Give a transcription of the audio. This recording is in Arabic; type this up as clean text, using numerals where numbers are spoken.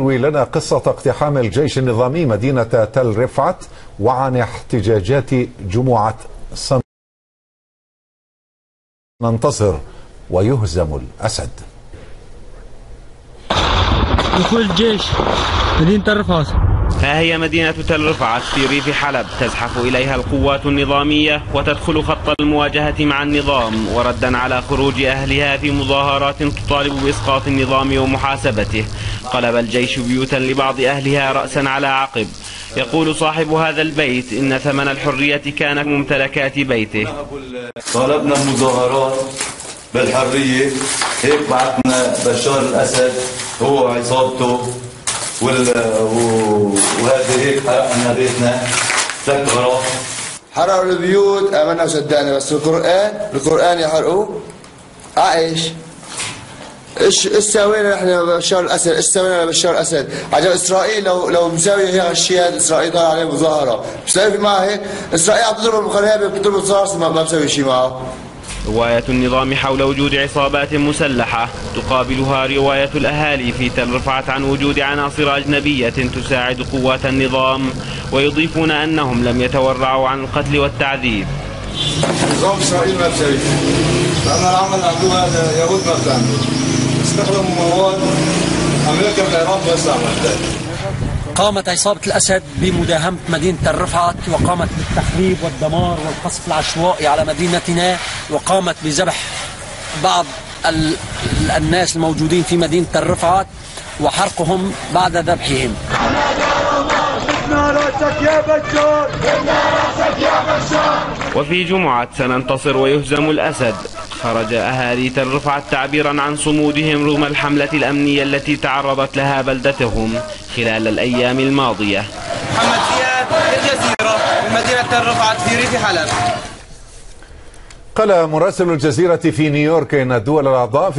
يروي لنا قصة اقتحام الجيش النظامي مدينة تل رفعت وعن احتجاجات جمعة سننتصر ويهزم الأسد. دخول الجيش مدينة تل رفعت. ها هي مدينة تل رفعت في ريف حلب تزحف إليها القوات النظامية وتدخل خط المواجهة مع النظام وردا على خروج أهلها في مظاهرات تطالب بإسقاط النظام ومحاسبته. قلب الجيش بيوتا لبعض أهلها رأسا على عقب. يقول صاحب هذا البيت إن ثمن الحرية كان ممتلكات بيته. طالبنا مظاهرات بالحرية، هيك بعثنا بشار الأسد هو وعصابته وهذا هيك حرقنا بيتنا سكرة. حرقوا البيوت آمنا وصدقنا، بس القرآن يحرقوه. عايش ايش سوينا نحن بشار الاسد؟ ايش سوينا لبشار الاسد؟ عجب اسرائيل لو مساوي هيك الشيء هذا، اسرائيل طالع عليه مظاهره، مش في معها هيك؟ اسرائيل عم تضرب القنابل، بتضرب الصراص، ما مسوي شيء معه. رواية النظام حول وجود عصابات مسلحة تقابلها رواية الأهالي في تل رفعت عن وجود عناصر أجنبية تساعد قوات النظام، ويضيفون أنهم لم يتورعوا عن القتل والتعذيب. نظام إسرائيل ما بسوي، لأن العمل عملوه هذا يهود ما بتعمل، استخدموا مواد أمريكا بالعراق بس عملتها. قامت عصابة الأسد بمداهمة مدينة تل رفعت، وقامت بالتخريب والدمار والقصف العشوائي على مدينتنا، وقامت بذبح بعض الناس الموجودين في مدينة تل رفعت وحرقهم بعد ذبحهم. وفي جمعة سننتصر ويهزم الأسد خرج أهالي تل رفعت تعبيرا عن صمودهم رغم الحملة الأمنية التي تعرضت لها بلدتهم خلال الأيام الماضية. محمد زياد، الجزيرة، من مدينة تل رفعت في ريف حلب. قال مراسل الجزيرة في نيويورك إن الدول الأعضاء